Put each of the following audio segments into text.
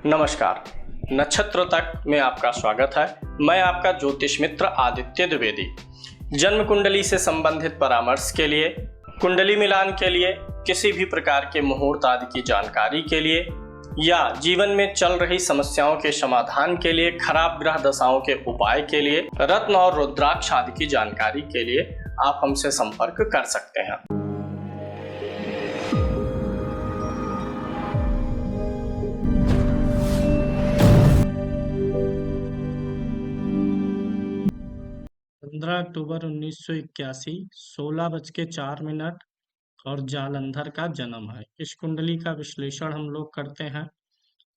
नमस्कार। नक्षत्र तक में आपका स्वागत है। मैं आपका ज्योतिष मित्र आदित्य द्विवेदी। जन्म कुंडली से संबंधित परामर्श के लिए, कुंडली मिलान के लिए, किसी भी प्रकार के मुहूर्त आदि की जानकारी के लिए या जीवन में चल रही समस्याओं के समाधान के लिए, खराब ग्रह दशाओं के उपाय के लिए, रत्न और रुद्राक्ष आदि की जानकारी के लिए आप हमसे संपर्क कर सकते हैं। अक्टूबर 1981 16:04 और जालंधर का जन्म है। इस कुंडली का विश्लेषण हम लोग करते हैं।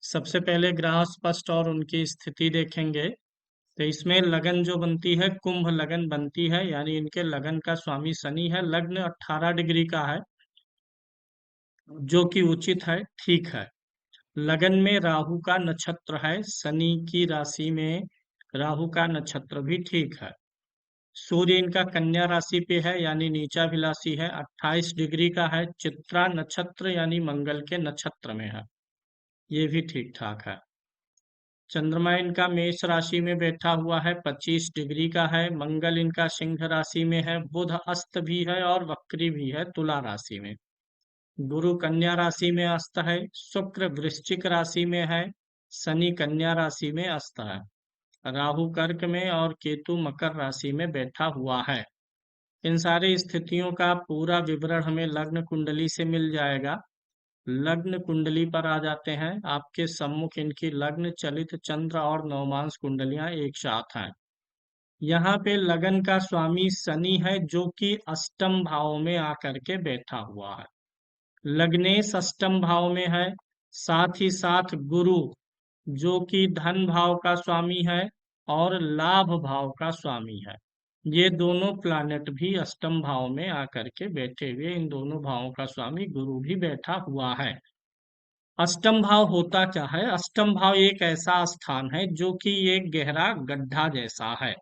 सबसे पहले ग्रह स्पष्ट और उनकी स्थिति देखेंगे। तो इसमें लगन जो बनती है, कुंभ लगन बनती है, यानी इनके लगन का स्वामी शनि है। लग्न 18 डिग्री का है, जो कि उचित है, ठीक है। लगन में राहु का नक्षत्र है, शनि की राशि में राहु का नक्षत्र भी ठीक है। सूर्य इनका कन्या राशि पे है, यानी नीचाभिलाषी है, 28 डिग्री का है। चित्रा नक्षत्र यानी मंगल के नक्षत्र में है, ये भी ठीक ठाक है। चंद्रमा इनका मेष राशि में बैठा हुआ है, 25 डिग्री का है। मंगल इनका सिंह राशि में है। बुध अस्त भी है और वक्री भी है तुला राशि में। गुरु कन्या राशि में अस्त है। शुक्र वृश्चिक राशि में है। शनि कन्या राशि में अस्त है। राहु कर्क में और केतु मकर राशि में बैठा हुआ है। इन सारी स्थितियों का पूरा विवरण हमें लग्न कुंडली से मिल जाएगा। लग्न कुंडली पर आ जाते हैं। आपके सम्मुख इनकी लग्न, चलित, चंद्र और नवमांश कुंडलियां एक साथ हैं। यहाँ पे लगन का स्वामी शनि है, जो कि अष्टम भाव में आकर के बैठा हुआ है। लग्नेश अष्टम भाव में है। साथ ही साथ गुरु, जो कि धन भाव का स्वामी है और लाभ भाव का स्वामी है, ये दोनों प्लैनेट भी अष्टम भाव में आकर के बैठे हुए, इन दोनों भावों का स्वामी गुरु भी बैठा हुआ है। अष्टम भाव होता क्या है? अष्टम भाव एक ऐसा स्थान है जो कि एक गहरा गड्ढा जैसा है।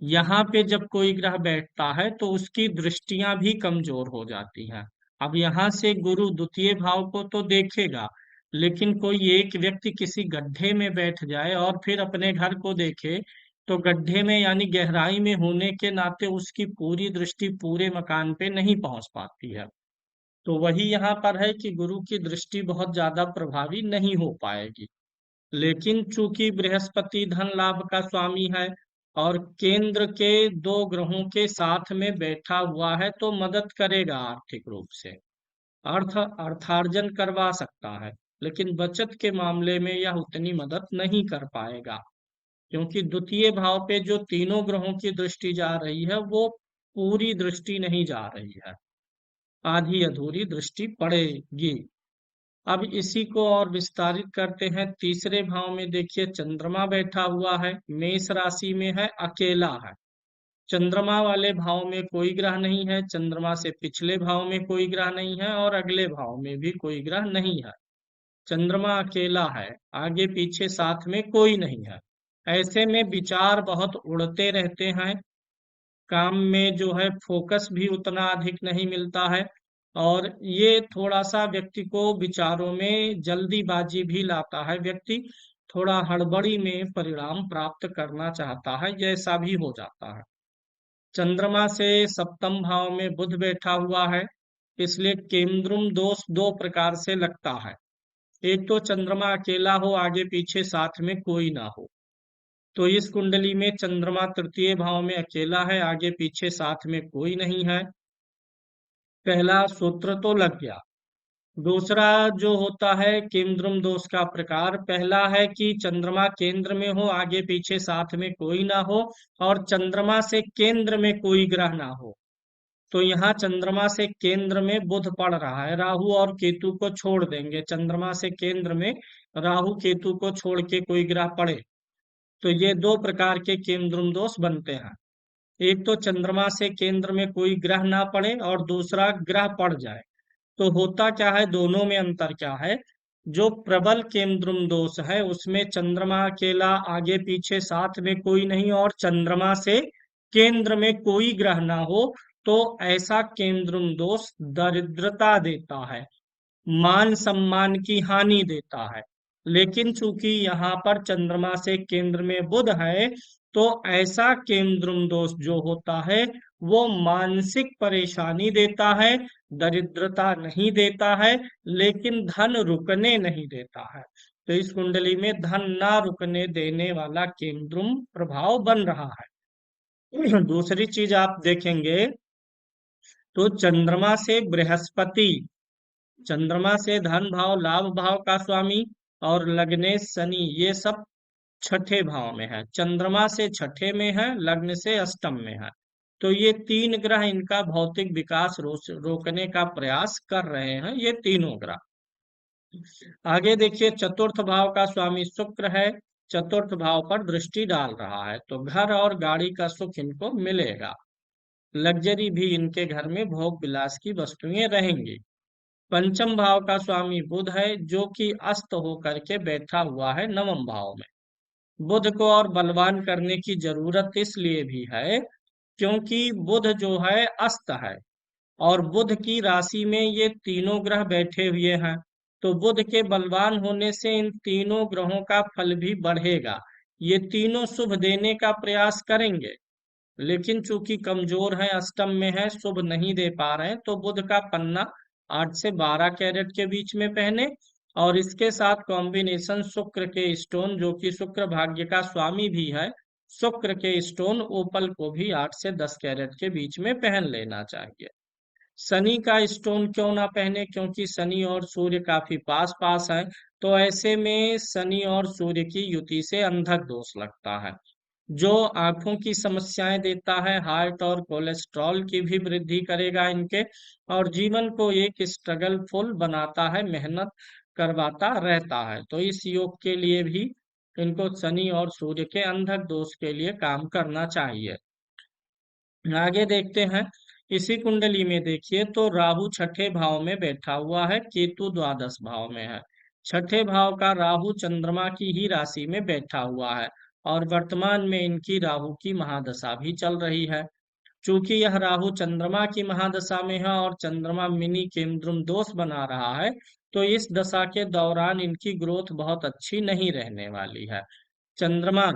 यहाँ पे जब कोई ग्रह बैठता है तो उसकी दृष्टियां भी कमजोर हो जाती हैं। अब यहाँ से गुरु द्वितीय भाव को तो देखेगा, लेकिन कोई एक व्यक्ति किसी गड्ढे में बैठ जाए और फिर अपने घर को देखे, तो गड्ढे में यानी गहराई में होने के नाते उसकी पूरी दृष्टि पूरे मकान पे नहीं पहुंच पाती है। तो वही यहाँ पर है कि गुरु की दृष्टि बहुत ज्यादा प्रभावी नहीं हो पाएगी। लेकिन चूंकि बृहस्पति धन लाभ का स्वामी है और केंद्र के दो ग्रहों के साथ में बैठा हुआ है, तो मदद करेगा आर्थिक रूप से। अर्थार्जन करवा सकता है, लेकिन बचत के मामले में यह उतनी मदद नहीं कर पाएगा, क्योंकि द्वितीय भाव पे जो तीनों ग्रहों की दृष्टि जा रही है, वो पूरी दृष्टि नहीं जा रही है, आधी अधूरी दृष्टि पड़ेगी। अब इसी को और विस्तारित करते हैं। तीसरे भाव में देखिए चंद्रमा बैठा हुआ है, मेष राशि में है, अकेला है। चंद्रमा वाले भाव में कोई ग्रह नहीं है, चंद्रमा से पिछले भाव में कोई ग्रह नहीं है और अगले भाव में भी कोई ग्रह नहीं है। चंद्रमा अकेला है, आगे पीछे साथ में कोई नहीं है। ऐसे में विचार बहुत उड़ते रहते हैं, काम में जो है फोकस भी उतना अधिक नहीं मिलता है, और ये थोड़ा सा व्यक्ति को विचारों में जल्दीबाजी भी लाता है। व्यक्ति थोड़ा हड़बड़ी में परिणाम प्राप्त करना चाहता है, जैसा भी हो जाता है। चंद्रमा से सप्तम भाव में बुध बैठा हुआ है, इसलिए केंद्रुम दोष दो प्रकार से लगता है। एक तो चंद्रमा अकेला हो, आगे पीछे साथ में कोई ना हो, तो इस कुंडली में चंद्रमा तृतीय भाव में अकेला है, आगे पीछे साथ में कोई नहीं है। पहला सूत्र तो लग गया। दूसरा जो होता है केंद्रम दोष का प्रकार, पहला है कि चंद्रमा केंद्र में हो, आगे पीछे साथ में कोई ना हो, और चंद्रमा से केंद्र में कोई ग्रह ना हो। तो यहाँ चंद्रमा से केंद्र में बुध पड़ रहा है, राहु और केतु को छोड़ देंगे। चंद्रमा से केंद्र में राहु केतु को छोड़ के कोई ग्रह पड़े, तो ये दो प्रकार के केंद्रुम दोष बनते हैं। एक तो चंद्रमा से केंद्र में कोई ग्रह ना पड़े, और दूसरा ग्रह पड़ जाए। तो होता क्या है, दोनों में अंतर क्या है? जो प्रबल केंद्रुम दोष है उसमें चंद्रमा अकेला, आगे पीछे साथ में कोई नहीं, और चंद्रमा से केंद्र में कोई ग्रह ना हो, तो ऐसा केंद्रुम दोष दरिद्रता देता है, मान सम्मान की हानि देता है। लेकिन चूंकि यहाँ पर चंद्रमा से केंद्र में बुध है, तो ऐसा केंद्रुम दोष जो होता है वो मानसिक परेशानी देता है, दरिद्रता नहीं देता है, लेकिन धन रुकने नहीं देता है। तो इस कुंडली में धन ना रुकने देने वाला केंद्रुम प्रभाव बन रहा है। दूसरी चीज आप देखेंगे तो चंद्रमा से धन भाव, लाभ भाव का स्वामी, और लग्ने शनि, ये सब छठे भाव में है। चंद्रमा से छठे में है, लग्न से अष्टम में है। तो ये तीन ग्रह इनका भौतिक विकास रोकने का प्रयास कर रहे हैं, ये तीनों ग्रह। आगे देखिए, चतुर्थ भाव का स्वामी शुक्र है, चतुर्थ भाव पर दृष्टि डाल रहा है, तो घर और गाड़ी का सुख इनको मिलेगा। लग्जरी भी इनके घर में भोग विलास की वस्तुएं रहेंगी। पंचम भाव का स्वामी बुध है, जो कि अस्त होकर के बैठा हुआ है नवम भाव में। बुध को और बलवान करने की जरूरत इसलिए भी है क्योंकि बुध जो है अस्त है, और बुध की राशि में ये तीनों ग्रह बैठे हुए हैं। तो बुध के बलवान होने से इन तीनों ग्रहों का फल भी बढ़ेगा। ये तीनों शुभ देने का प्रयास करेंगे, लेकिन चूंकि कमजोर है, अष्टम में है, शुभ नहीं दे पा रहे हैं, तो बुध का पन्ना 8 से 12 कैरेट के बीच में पहने, और इसके साथ कॉम्बिनेशन शुक्र के स्टोन, जो कि शुक्र भाग्य का स्वामी भी है, शुक्र के स्टोन ओपल को भी 8 से 10 कैरेट के बीच में पहन लेना चाहिए। शनि का स्टोन क्यों ना पहने, क्योंकि शनि और सूर्य काफी पास पास है, तो ऐसे में शनि और सूर्य की युति से अंधक दोष लगता है, जो आंखों की समस्याएं देता है, हार्ट और कोलेस्ट्रॉल की भी वृद्धि करेगा इनके, और जीवन को एक स्ट्रगलफुल बनाता है, मेहनत करवाता रहता है। तो इस योग के लिए भी इनको शनि और सूर्य के अंधक दोष के लिए काम करना चाहिए। आगे देखते हैं, इसी कुंडली में देखिए तो राहु छठे भाव में बैठा हुआ है, केतु द्वादश भाव में है। छठे भाव का राहु चंद्रमा की ही राशि में बैठा हुआ है, और वर्तमान में इनकी राहु की महादशा भी चल रही है। चूंकि यह राहु चंद्रमा की महादशा में है और चंद्रमा मिनी केंद्रुम दोष बना रहा है, तो इस दशा के दौरान इनकी ग्रोथ बहुत अच्छी नहीं रहने वाली है। चंद्रमा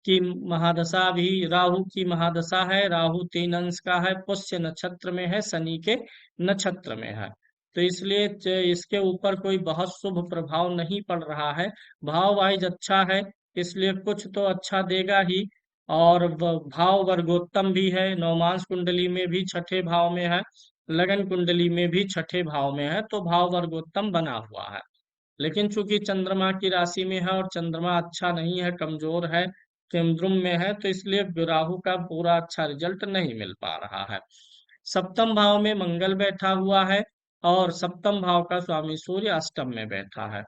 की महादशा भी राहु की महादशा है, राहु 3 अंश का है, पुष्य नक्षत्र में है, शनि के नक्षत्र में है। तो इसलिए इसके ऊपर कोई बहुत शुभ प्रभाव नहीं पड़ रहा है। भाव वाइज अच्छा है, इसलिए कुछ तो अच्छा देगा ही। और भाव वर्गोत्तम भी है, नवमांश कुंडली में भी छठे भाव में है, लगन कुंडली में भी छठे भाव में है, तो भाव वर्गोत्तम बना हुआ है। लेकिन चूंकि चंद्रमा की राशि में है और चंद्रमा अच्छा नहीं है, कमजोर है, केंद्रुम में है, तो इसलिए राहु का पूरा अच्छा रिजल्ट नहीं मिल पा रहा है। सप्तम भाव में मंगल बैठा हुआ है, और सप्तम भाव का स्वामी सूर्य अष्टम में बैठा है।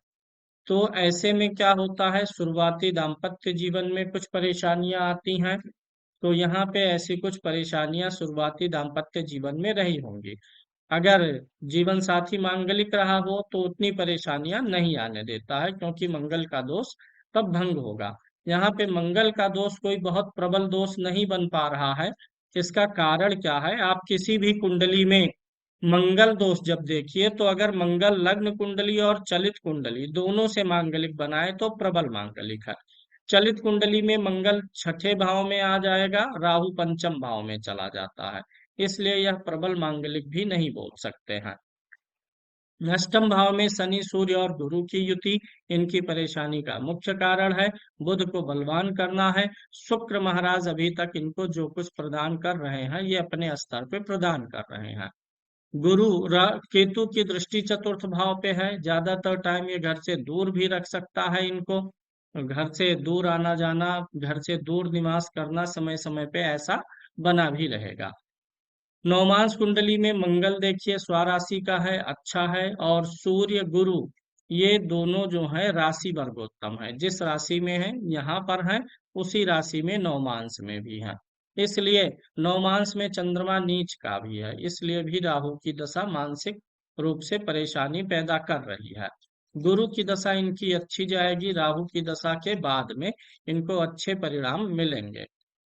तो ऐसे में क्या होता है, शुरुआती दाम्पत्य जीवन में कुछ परेशानियां आती हैं। तो यहाँ पे ऐसी कुछ परेशानियां शुरुआती दाम्पत्य जीवन में रही होंगी। अगर जीवन साथी मांगलिक रहा हो तो उतनी परेशानियां नहीं आने देता है, क्योंकि मंगल का दोष तब भंग होगा। यहाँ पे मंगल का दोष कोई बहुत प्रबल दोष नहीं बन पा रहा है। इसका कारण क्या है, आप किसी भी कुंडली में मंगल दोष जब देखिए, तो अगर मंगल लग्न कुंडली और चलित कुंडली दोनों से मांगलिक बनाए तो प्रबल मांगलिक है। चलित कुंडली में मंगल छठे भाव में आ जाएगा, राहु पंचम भाव में चला जाता है, इसलिए यह प्रबल मांगलिक भी नहीं बोल सकते हैं। अष्टम भाव में शनि सूर्य और गुरु की युति इनकी परेशानी का मुख्य कारण है। बुध को बलवान करना है। शुक्र महाराज अभी तक इनको जो कुछ प्रदान कर रहे हैं, ये अपने स्तर पे प्रदान कर रहे हैं। केतु की दृष्टि चतुर्थ भाव पे है, ज्यादातर टाइम ये घर से दूर भी रख सकता है इनको। घर से दूर आना जाना, घर से दूर निवास करना समय समय पे ऐसा बना भी रहेगा। नवमांश कुंडली में मंगल देखिए स्वराशि का है, अच्छा है, और सूर्य गुरु ये दोनों जो है राशि वर्गोत्तम है, जिस राशि में है यहाँ पर है, उसी राशि में नवमांश में भी है। इसलिए नवमांश में चंद्रमा नीच का भी है, इसलिए भी राहु की दशा मानसिक रूप से परेशानी पैदा कर रही है। गुरु की दशा इनकी अच्छी जाएगी, राहु की दशा के बाद में इनको अच्छे परिणाम मिलेंगे।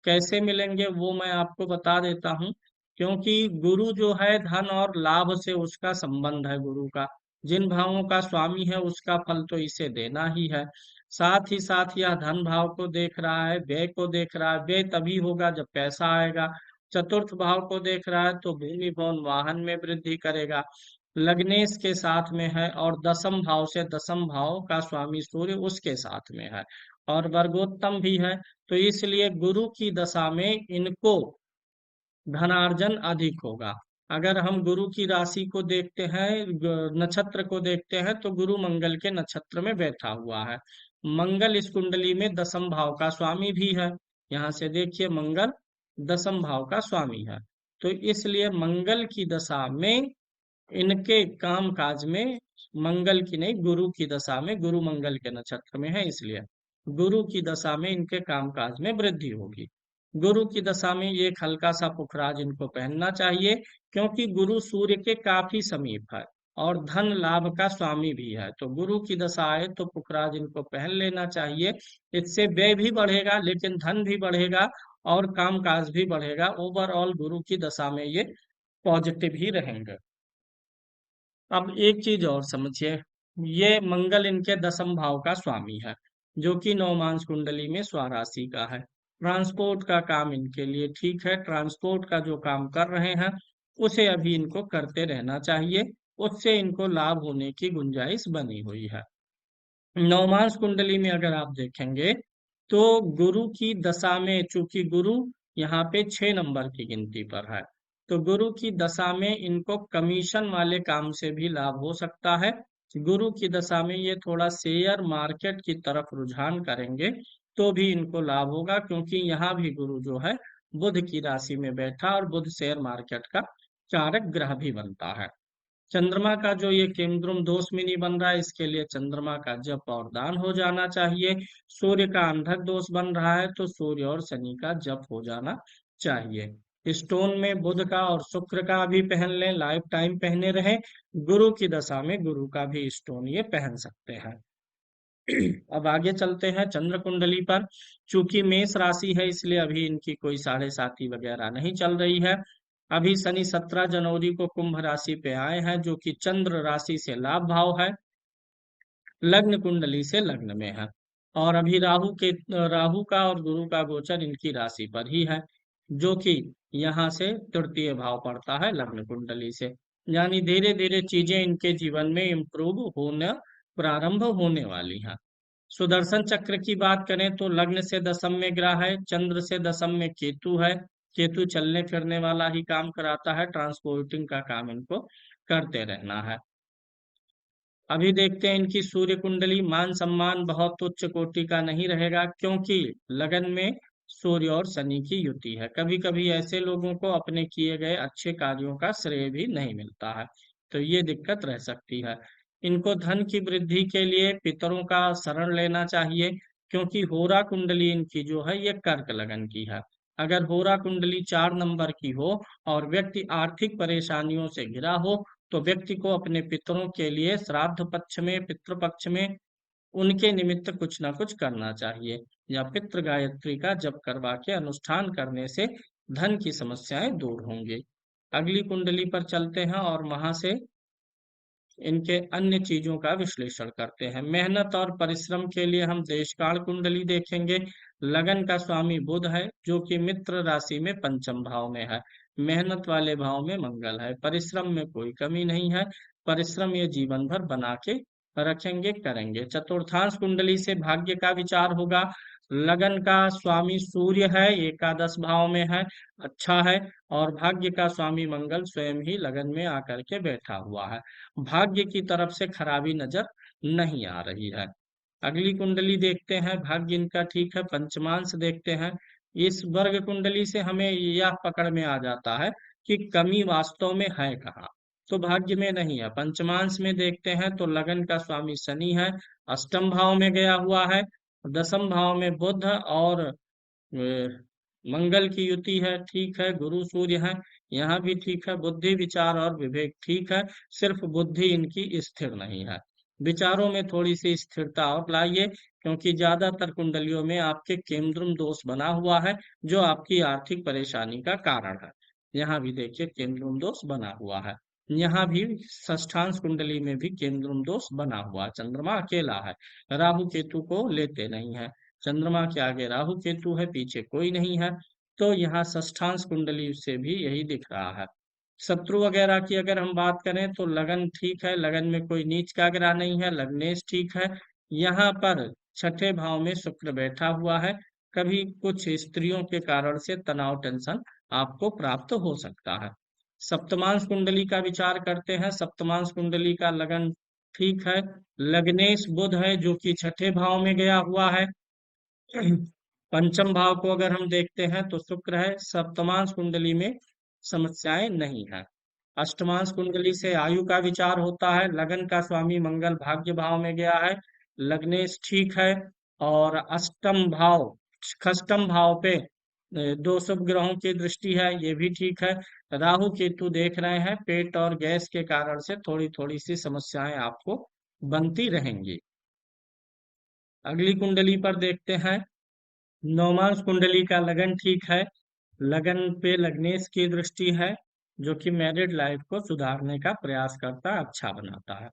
कैसे मिलेंगे वो मैं आपको बता देता हूँ। क्योंकि गुरु जो है धन और लाभ से उसका संबंध है गुरु का, जिन भावों का स्वामी है उसका फल तो इसे देना ही है। साथ ही साथ यह धन भाव को देख रहा है, व्यय को देख रहा है। व्यय तभी होगा जब पैसा आएगा। चतुर्थ भाव को देख रहा है तो भूमि भवन वाहन में वृद्धि करेगा। लग्नेश के साथ में है और दसम भाव से, दसम भाव का स्वामी सूर्य उसके साथ में है और वर्गोत्तम भी है। तो इसलिए गुरु की दशा में इनको धनार्जन अधिक होगा। अगर हम गुरु की राशि को देखते हैं, नक्षत्र को देखते हैं, तो गुरु मंगल के नक्षत्र में बैठा हुआ है। मंगल इस कुंडली में दसम भाव का स्वामी भी है। यहाँ से देखिए मंगल दसम भाव का स्वामी है। तो इसलिए मंगल की दशा में इनके काम काज में, मंगल की नहीं, गुरु की दशा में, गुरु मंगल के नक्षत्र में है, इसलिए गुरु की दशा में इनके काम काज में वृद्धि होगी। गुरु की दशा में ये एक हल्का सा पुखराज इनको पहनना चाहिए, क्योंकि गुरु सूर्य के काफी समीप है और धन लाभ का स्वामी भी है। तो गुरु की दशा आए तो पुखराज इनको पहन लेना चाहिए। इससे व्यय भी बढ़ेगा लेकिन धन भी बढ़ेगा और काम काज भी बढ़ेगा। ओवरऑल गुरु की दशा में ये पॉजिटिव ही रहेंगे। अब एक चीज और समझिए, ये मंगल इनके दसम भाव का स्वामी है, जो कि नवमांश कुंडली में स्वराशि का है। ट्रांसपोर्ट का काम इनके लिए ठीक है। ट्रांसपोर्ट का जो काम कर रहे हैं उसे अभी इनको करते रहना चाहिए, उससे इनको लाभ होने की गुंजाइश बनी हुई है। नवमांश कुंडली में अगर आप देखेंगे तो गुरु की दशा में, चूंकि गुरु यहाँ पे 6 नंबर की गिनती पर है, तो गुरु की दशा में इनको कमीशन वाले काम से भी लाभ हो सकता है। गुरु की दशा में ये थोड़ा शेयर मार्केट की तरफ रुझान करेंगे तो भी इनको लाभ होगा, क्योंकि यहाँ भी गुरु जो है बुध की राशि में बैठा और बुध शेयर मार्केट का कारक ग्रह भी बनता है। चंद्रमा का जो ये केंद्रुम दोष में नहीं बन रहा है, इसके लिए चंद्रमा का जप और दान हो जाना चाहिए। सूर्य का अंधक दोष बन रहा है तो सूर्य और शनि का जप हो जाना चाहिए। स्टोन में बुध का और शुक्र का भी पहन लें, लाइफ टाइम पहने रहे। गुरु की दशा में गुरु का भी स्टोन ये पहन सकते हैं। अब आगे चलते हैं चंद्र कुंडली पर। चूंकि मेष राशि है इसलिए अभी इनकी कोई साढ़े साती वगैरह नहीं चल रही है। अभी शनि 17 जनवरी को कुंभ राशि पे आए हैं, जो कि चंद्र राशि से लाभ भाव है, लग्न कुंडली से लग्न में है। और अभी राहु का और गुरु का गोचर इनकी राशि पर ही है, जो कि यहाँ से तृतीय भाव पड़ता है लग्न कुंडली से। यानी धीरे धीरे चीजें इनके जीवन में इम्प्रूव होने, प्रारंभ होने वाली हैं। सुदर्शन चक्र की बात करें तो लग्न से दशम में ग्रह है, चंद्र से दशम में केतु है। केतु चलने फिरने वाला ही काम कराता है, ट्रांसपोर्टिंग का काम इनको करते रहना है। अभी देखते हैं इनकी सूर्य कुंडली। मान सम्मान बहुत उच्च कोटि का नहीं रहेगा, क्योंकि लगन में सूर्य और शनि की युति है। कभी कभी ऐसे लोगों को अपने किए गए अच्छे कार्यों का श्रेय भी नहीं मिलता है, तो ये दिक्कत रह सकती है। इनको धन की वृद्धि के लिए पितरों का शरण लेना चाहिए, क्योंकि होरा कुंडली इनकी जो है ये कर्क लगन की है। अगर होरा कुंडली 4 नंबर की हो और व्यक्ति आर्थिक परेशानियों से घिरा हो, तो व्यक्ति को अपने पितरों के लिए श्राद्ध पक्ष में, पितृ पक्ष में उनके निमित्त कुछ ना कुछ करना चाहिए, या पितृ गायत्री का जप करवा के अनुष्ठान करने से धन की समस्याएं दूर होंगी। अगली कुंडली पर चलते हैं और वहां से इनके अन्य चीजों का विश्लेषण करते हैं। मेहनत और परिश्रम के लिए हम देशकाल कुंडली देखेंगे। लगन का स्वामी बुध है, जो कि मित्र राशि में पंचम भाव में है। मेहनत वाले भाव में मंगल है। परिश्रम में कोई कमी नहीं है, परिश्रम ये जीवन भर बना के रखेंगे, करेंगे। चतुर्थांश कुंडली से भाग्य का विचार होगा। लगन का स्वामी सूर्य है, एकादश भाव में है, अच्छा है। और भाग्य का स्वामी मंगल स्वयं ही लगन में आकर के बैठा हुआ है। भाग्य की तरफ से खराबी नजर नहीं आ रही है। अगली कुंडली देखते हैं, भाग्य इनका ठीक है। पंचमांश देखते हैं। इस वर्ग कुंडली से हमें यह पकड़ में आ जाता है कि कमी वास्तव में है कहाँ, तो भाग्य में नहीं है। पंचमांश में देखते हैं तो लगन का स्वामी शनि है, अष्टम भाव में गया हुआ है। दसम भाव में बुध और मंगल की युति है, ठीक है। गुरु सूर्य है, यहाँ भी ठीक है। बुद्धि विचार और विवेक ठीक है, सिर्फ बुद्धि इनकी स्थिर नहीं है। विचारों में थोड़ी सी स्थिरता और लाइए, क्योंकि ज्यादातर कुंडलियों में आपके केंद्रुम दोष बना हुआ है, जो आपकी आर्थिक परेशानी का कारण है। यहाँ भी देखिए केंद्रुम दोष बना हुआ है। यहाँ भी षष्ठांश कुंडली में भी केंद्रम दोष बना हुआ है, चंद्रमा अकेला है, राहु केतु को लेते नहीं है। चंद्रमा के आगे राहु केतु है, पीछे कोई नहीं है। तो यहाँ षष्ठांश कुंडली से भी यही दिख रहा है। शत्रु वगैरह की अगर हम बात करें तो लगन ठीक है, लगन में कोई नीच का ग्रह नहीं है, लग्नेश ठीक है। यहाँ पर छठे भाव में शुक्र बैठा हुआ है। कभी कुछ स्त्रियों के कारण से तनाव टेंशन आपको प्राप्त हो सकता है। सप्तमांश कुंडली का विचार करते हैं। सप्तमांश कुंडली का लगन ठीक है, लग्नेश बुध है जो कि छठे भाव में गया हुआ है। पंचम भाव को अगर हम देखते हैं तो शुक्र है। सप्तमांश कुंडली में समस्याएं नहीं है। अष्टमांश कुंडली से आयु का विचार होता है। लगन का स्वामी मंगल भाग्य भाव में गया है, लग्नेश ठीक है। और अष्टम भाव षष्टम भाव पे दो शुभ ग्रहों की दृष्टि है, ये भी ठीक है। राहु केतु देख रहे हैं, पेट और गैस के कारण से थोड़ी थोड़ी सी समस्याएं आपको बनती रहेंगी। अगली कुंडली पर देखते हैं। नौमांश कुंडली का लगन ठीक है, लगन पे लग्नेश की दृष्टि है जो कि मैरिड लाइफ को सुधारने का प्रयास करता है, अच्छा बनाता है।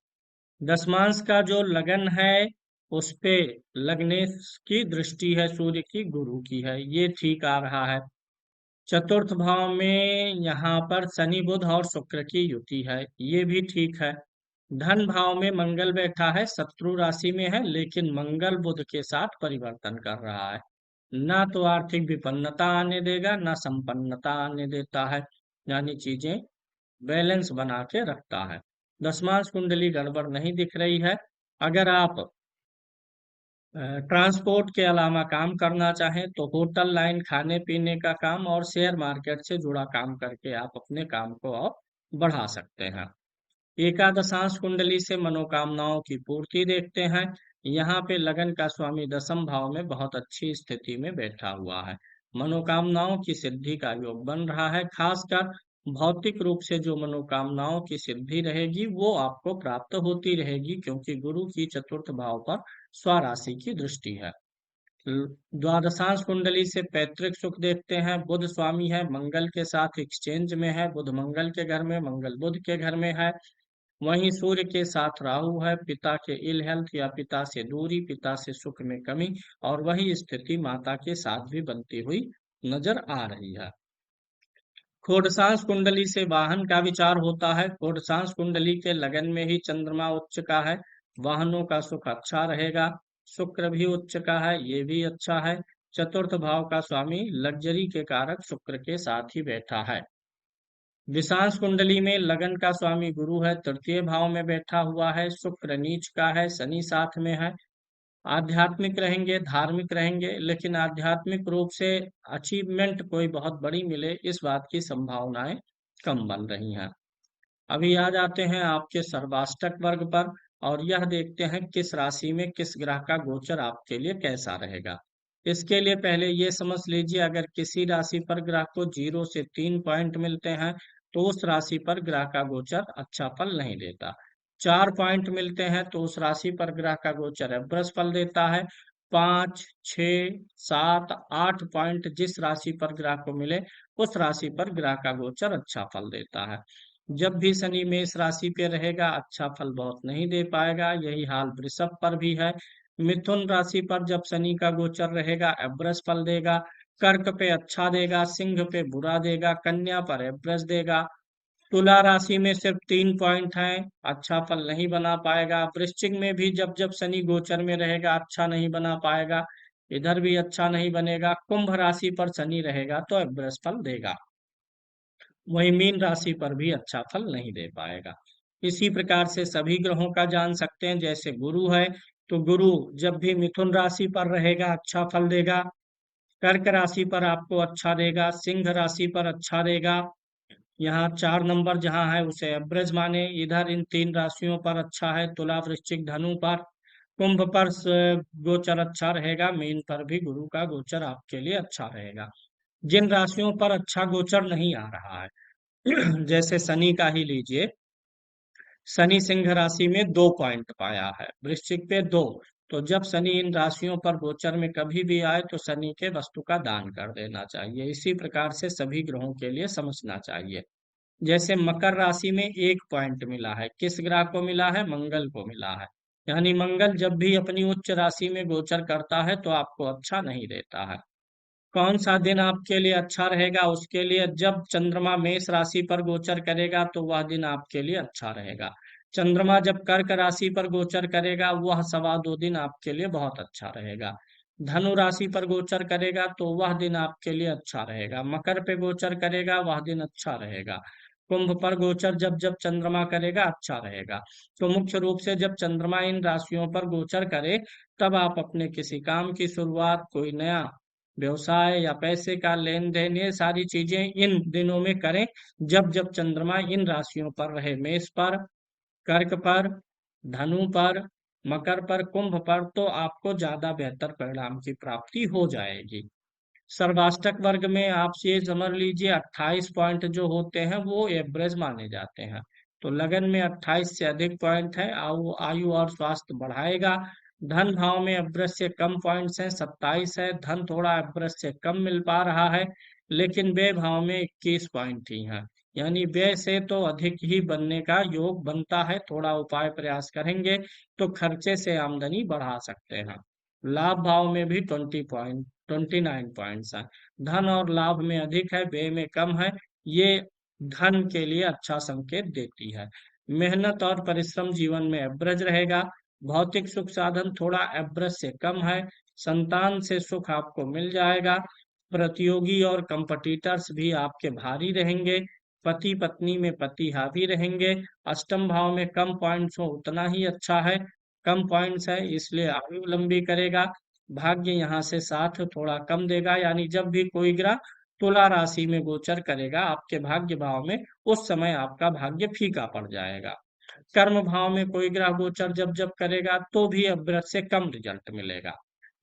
दशमांश का जो लगन है उस पे लग्नेश की दृष्टि है, सूर्य की गुरु की है, ये ठीक आ रहा है। चतुर्थ भाव में यहाँ पर शनि बुध और शुक्र की युति है, ये भी ठीक है। धन भाव में मंगल बैठा है, शत्रु राशि में है, लेकिन मंगल बुध के साथ परिवर्तन कर रहा है। ना तो आर्थिक विपन्नता आने देगा, ना संपन्नता आने देता है, यानी चीजें बैलेंस बना के रखता है। दशमांश कुंडली गड़बड़ नहीं दिख रही है। अगर आप ट्रांसपोर्ट के अलावा काम करना चाहें तो होटल लाइन, खाने पीने का काम और शेयर मार्केट से जुड़ा काम करके आप अपने काम को और बढ़ा सकते हैं। एकादशांश कुंडली से मनोकामनाओं की पूर्ति देखते हैं। यहाँ पे लगन का स्वामी दशम भाव में बहुत अच्छी स्थिति में बैठा हुआ है, मनोकामनाओं की सिद्धि का योग बन रहा है। खासकर भौतिक रूप से जो मनोकामनाओं की सिद्धि रहेगी वो आपको प्राप्त होती रहेगी, क्योंकि गुरु की चतुर्थ भाव पर स्वराशि की दृष्टि है। द्वादशांश कुंडली से पैतृक सुख देखते हैं। बुध स्वामी है, मंगल के साथ एक्सचेंज में है, बुध मंगल के घर में, मंगल बुध के घर में है। वहीं सूर्य के साथ राहु है, पिता के इल हेल्थ या पिता से दूरी, पिता से सुख में कमी, और वही स्थिति माता के साथ भी बनती हुई नजर आ रही है। षोडशांश कुंडली से वाहन का विचार होता है। षोडशांश कुंडली के लगन में ही चंद्रमा उच्च का है, वाहनों का सुख अच्छा रहेगा। शुक्र भी उच्च का है, ये भी अच्छा है। चतुर्थ भाव का स्वामी लग्जरी के कारक शुक्र के साथ ही बैठा है। विषांश कुंडली में लगन का स्वामी गुरु है, तृतीय भाव में बैठा हुआ है, शुक्र नीच का है, शनि साथ में है। आध्यात्मिक रहेंगे, धार्मिक रहेंगे, लेकिन आध्यात्मिक रूप से अचीवमेंट कोई बहुत बड़ी मिले, इस बात की संभावनाएं कम बन रही हैं। अभी आ जाते हैं आपके सर्वाष्टक वर्ग पर और यह देखते हैं किस राशि में किस ग्रह का गोचर आपके लिए कैसा रहेगा। इसके लिए पहले ये समझ लीजिए, अगर किसी राशि पर ग्रह को 0 से 3 पॉइंट मिलते हैं तो उस राशि पर ग्रह का गोचर अच्छा फल नहीं देता। 4 पॉइंट मिलते हैं तो उस राशि पर ग्रह का गोचर एवरेज फल देता है। 5, 6, 7, 8 पॉइंट जिस राशि पर ग्रह को मिले उस राशि पर ग्रह का गोचर अच्छा फल देता है। जब भी शनि मेष राशि पे रहेगा अच्छा फल बहुत नहीं दे पाएगा, यही हाल वृषभ पर भी है। मिथुन राशि पर जब शनि का गोचर रहेगा एवरेज फल देगा, कर्क पे अच्छा देगा, सिंह पे बुरा देगा, कन्या पर एवरेज देगा। तुला राशि में सिर्फ 3 पॉइंट हैं, अच्छा फल नहीं बना पाएगा। वृश्चिक में भी जब जब शनि गोचर में रहेगा अच्छा नहीं बना पाएगा, इधर भी अच्छा नहीं बनेगा। कुंभ राशि पर शनि रहेगा तो एवरेज फल देगा, वही मीन राशि पर भी अच्छा फल नहीं दे पाएगा। इसी प्रकार से सभी ग्रहों का जान सकते हैं। जैसे गुरु है तो गुरु जब भी मिथुन राशि पर रहेगा अच्छा फल देगा, कर्क राशि पर आपको अच्छा देगा, सिंह राशि पर अच्छा देगा। यहाँ 4 नंबर जहाँ है उसे एवरेज माने। इधर इन 3 राशियों पर अच्छा है, तुला वृश्चिक धनु पर। कुंभ पर गोचर अच्छा रहेगा, मीन पर भी गुरु का गोचर आपके लिए अच्छा रहेगा। जिन राशियों पर अच्छा गोचर नहीं आ रहा है जैसे शनि का ही लीजिए, शनि सिंह राशि में 2 पॉइंट पाया है, वृश्चिक पे 2। तो जब शनि इन राशियों पर गोचर में कभी भी आए तो शनि के वस्तु का दान कर देना चाहिए। इसी प्रकार से सभी ग्रहों के लिए समझना चाहिए। जैसे मकर राशि में 1 पॉइंट मिला है, किस ग्रह को मिला है? मंगल को मिला है। यानी मंगल जब भी अपनी उच्च राशि में गोचर करता है तो आपको अच्छा नहीं देता है। कौन सा दिन आपके लिए अच्छा रहेगा? उसके लिए जब चंद्रमा मेष राशि पर गोचर करेगा तो वह दिन आपके लिए अच्छा रहेगा। चंद्रमा जब कर्क राशि पर गोचर करेगा वह 2.25 दिन आपके लिए बहुत अच्छा रहेगा। धनु राशि पर गोचर करेगा तो वह दिन आपके लिए अच्छा रहेगा। मकर पे गोचर करेगा वह दिन अच्छा रहेगा। कुंभ पर गोचर जब जब चंद्रमा करेगा अच्छा रहेगा। तो मुख्य रूप से जब चंद्रमा इन राशियों पर गोचर करे तब आप अपने किसी काम की शुरुआत, कोई नया व्यवसाय या पैसे का लेन देन, ये सारी चीजें इन दिनों में करें जब जब चंद्रमा इन राशियों पर रहे। मेष पर, कर्क पर, धनु पर, मकर पर, कुंभ पर, तो आपको ज्यादा बेहतर परिणाम की प्राप्ति हो जाएगी। सर्वाष्टक वर्ग में आप ये समझ लीजिए 28 पॉइंट जो होते हैं वो एवरेज माने जाते हैं। तो लगन में 28 से अधिक पॉइंट है, आयु आयु और स्वास्थ्य बढ़ाएगा। धन भाव में एवरेज से कम पॉइंट्स हैं, 27 है। धन थोड़ा एवरेज से कम मिल पा रहा है, लेकिन व्यय भाव में 21 पॉइंट ही है। यानी व्यय से तो अधिक ही बनने का योग बनता है। थोड़ा उपाय प्रयास करेंगे तो खर्चे से आमदनी बढ़ा सकते हैं। लाभ भाव में भी 29 पॉइंट्स है। धन और लाभ में अधिक है, व्यय में कम है। ये धन के लिए अच्छा संकेत देती है। मेहनत और परिश्रम जीवन में एवरेज रहेगा। भौतिक सुख साधन थोड़ा एवरेज से कम है। संतान से सुख आपको मिल जाएगा। प्रतियोगी और कंपटीटर्स भी आपके भारी रहेंगे। पति पत्नी में पति हावी रहेंगे। अष्टम भाव में कम पॉइंट्स हो उतना ही अच्छा है। कम पॉइंट्स है इसलिए आयु लंबी करेगा। भाग्य यहाँ से साथ थोड़ा कम देगा। यानी जब भी कोई ग्रह तुला राशि में गोचर करेगा आपके भाग्य भाव में, उस समय आपका भाग्य फीका पड़ जाएगा। कर्म भाव में कोई ग्रह गोचर जब जब करेगा तो भी अवृत से कम रिजल्ट मिलेगा।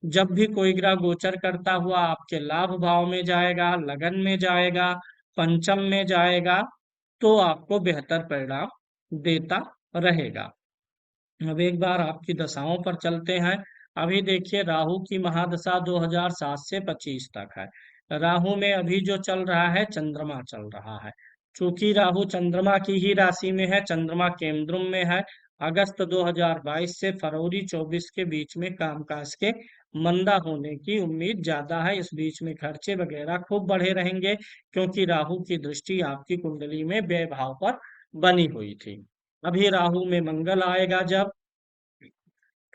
जब भी कोई ग्रह गोचर करता हुआ आपके लाभ भाव में जाएगा, लगन में जाएगा, पंचम में जाएगा, तो आपको बेहतर परिणाम देता रहेगा। अब एक बार आपकी दशाओं पर चलते हैं। अभी देखिए राहु की महादशा 2007 से 25 तक है। राहु में अभी जो चल रहा है चंद्रमा चल रहा है। चूंकि राहु चंद्रमा की ही राशि में है, चंद्रमा केंद्रुम में है। अगस्त 2022 से फरवरी 24 के बीच में कामकाज के मंदा होने की उम्मीद ज्यादा है। इस बीच में खर्चे वगैरह खूब बढ़े रहेंगे, क्योंकि राहु की दृष्टि आपकी कुंडली में व्यय भाव पर बनी हुई थी। अभी राहु में मंगल आएगा, जब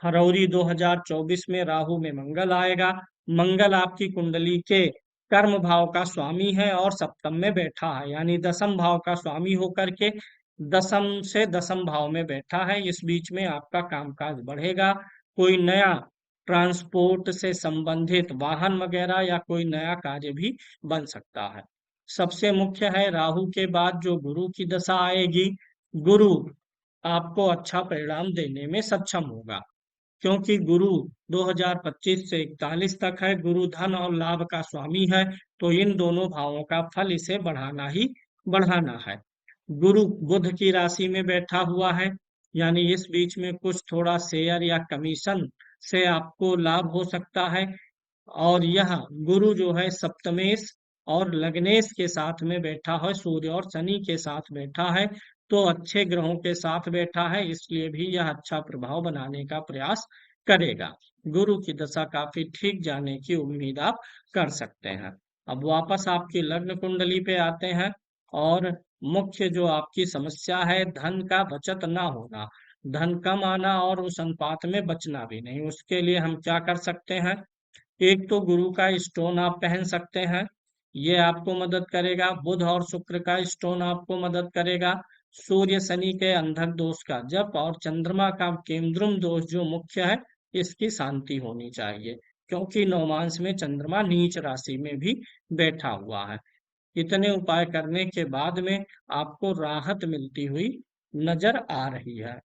फरवरी 2024 में राहु में मंगल आएगा। मंगल आपकी कुंडली के कर्म भाव का स्वामी है और सप्तम में बैठा है, यानी दसम भाव का स्वामी होकर के दसम से दसम भाव में बैठा है। इस बीच में आपका कामकाज बढ़ेगा। कोई नया ट्रांसपोर्ट से संबंधित वाहन वगैरह या कोई नया कार्य भी बन सकता है। सबसे मुख्य है राहु के बाद जो गुरु की दशा आएगी, गुरु आपको अच्छा परिणाम देने में सक्षम होगा, क्योंकि गुरु 2025 से 41 तक है। गुरु धन और लाभ का स्वामी है, तो इन दोनों भावों का फल इसे बढ़ाना ही बढ़ाना है। गुरु बुध की राशि में बैठा हुआ है, यानी इस बीच में कुछ थोड़ा शेयर या कमीशन से आपको लाभ हो सकता है। और यह गुरु जो है सप्तमेश और लग्नेश के साथ में बैठा है, सूर्य और शनि के साथ बैठा है, तो अच्छे ग्रहों के साथ बैठा है, इसलिए भी यह अच्छा प्रभाव बनाने का प्रयास करेगा। गुरु की दशा काफी ठीक जाने की उम्मीद आप कर सकते हैं। अब वापस आपकी लग्न कुंडली पे आते हैं, और मुख्य जो आपकी समस्या है धन का बचत ना होना, धन कम आना और उस अनुपात में बचना भी नहीं, उसके लिए हम क्या कर सकते हैं? एक तो गुरु का स्टोन आप पहन सकते हैं, ये आपको मदद करेगा। बुध और शुक्र का स्टोन आपको मदद करेगा। सूर्य शनि के अंधक दोष का जप और चंद्रमा का केंद्रुम दोष जो मुख्य है, इसकी शांति होनी चाहिए, क्योंकि नवमांश में चंद्रमा नीच राशि में भी बैठा हुआ है। इतने उपाय करने के बाद में आपको राहत मिलती हुई नजर आ रही है।